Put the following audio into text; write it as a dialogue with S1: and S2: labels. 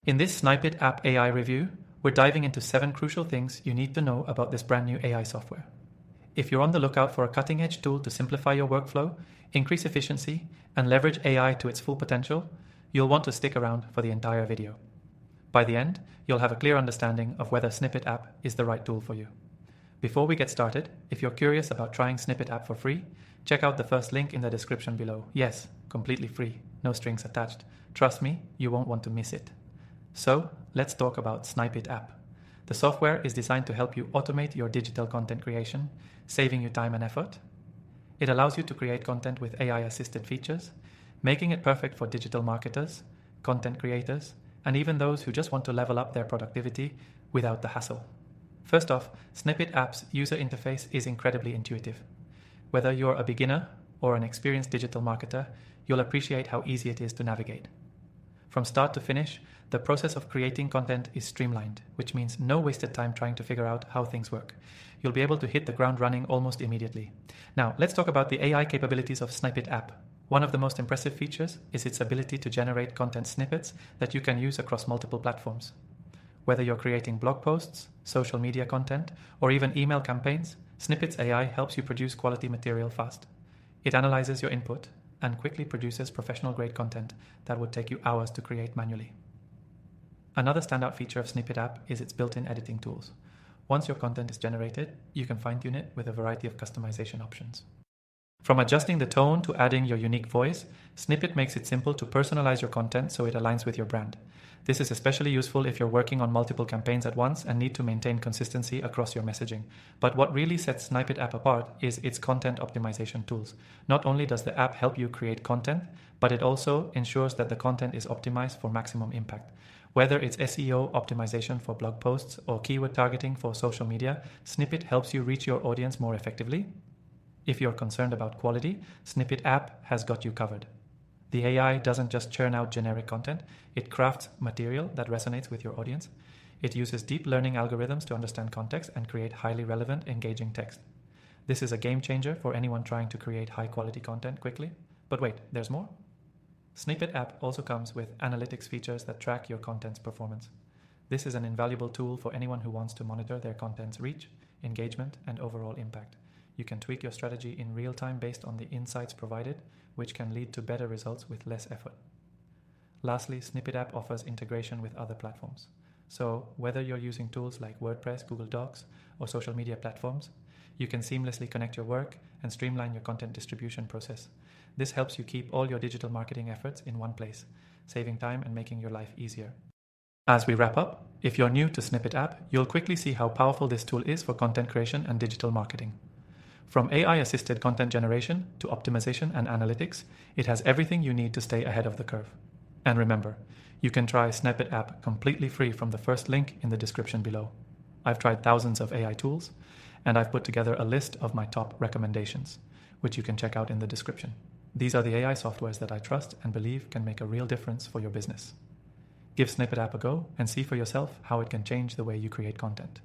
S1: In this Snipit app AI review, we're diving into 7 crucial things you need to know about this brand new AI software. If you're on the lookout for a cutting-edge tool to simplify your workflow, increase efficiency, and leverage AI to its full potential, you'll want to stick around for the entire video. By the end, you'll have a clear understanding of whether Snipit app is the right tool for you. Before we get started, if you're curious about trying Snipit app for free, check out the first link in the description below. Yes, completely free, no strings attached. Trust me, you won't want to miss it. So, let's talk about Snipit app. The software is designed to help you automate your digital content creation, saving you time and effort. It allows you to create content with AI-assisted features, making it perfect for digital marketers, content creators, and even those who just want to level up their productivity without the hassle. First off, Snipit app's user interface is incredibly intuitive. Whether you're a beginner or an experienced digital marketer, you'll appreciate how easy it is to navigate. From start to finish, the process of creating content is streamlined, which means no wasted time trying to figure out how things work. You'll be able to hit the ground running almost immediately. Now, let's talk about the AI capabilities of Snipit app. One of the most impressive features is its ability to generate content snippets that you can use across multiple platforms. Whether you're creating blog posts, social media content, or even email campaigns, Snipit's AI helps you produce quality material fast. It analyzes your input and quickly produces professional-grade content that would take you hours to create manually. Another standout feature of Snipit app is its built-in editing tools. Once your content is generated, you can fine-tune it with a variety of customization options. From adjusting the tone to adding your unique voice, Snipit makes it simple to personalize your content so it aligns with your brand. This is especially useful if you're working on multiple campaigns at once and need to maintain consistency across your messaging. But what really sets Snipit app apart is its content optimization tools. Not only does the app help you create content, but it also ensures that the content is optimized for maximum impact. Whether it's SEO optimization for blog posts or keyword targeting for social media, Snipit helps you reach your audience more effectively. If you're concerned about quality, Snipit app has got you covered. The AI doesn't just churn out generic content, it crafts material that resonates with your audience. It uses deep learning algorithms to understand context and create highly relevant, engaging text. This is a game changer for anyone trying to create high-quality content quickly. But wait, there's more? Snipit app also comes with analytics features that track your content's performance. This is an invaluable tool for anyone who wants to monitor their content's reach, engagement, and overall impact. You can tweak your strategy in real time based on the insights provided, which can lead to better results with less effort. Lastly, Snipit app offers integration with other platforms. So whether you're using tools like WordPress, Google Docs, or social media platforms, you can seamlessly connect your work and streamline your content distribution process. This helps you keep all your digital marketing efforts in one place, saving time and making your life easier. As we wrap up, if you're new to Snipit app, you'll quickly see how powerful this tool is for content creation and digital marketing. From AI-assisted content generation to optimization and analytics, it has everything you need to stay ahead of the curve. And remember, you can try Snipit app completely free from the first link in the description below. I've tried thousands of AI tools, and I've put together a list of my top recommendations, which you can check out in the description. These are the AI softwares that I trust and believe can make a real difference for your business. Give Snipit app a go and see for yourself how it can change the way you create content.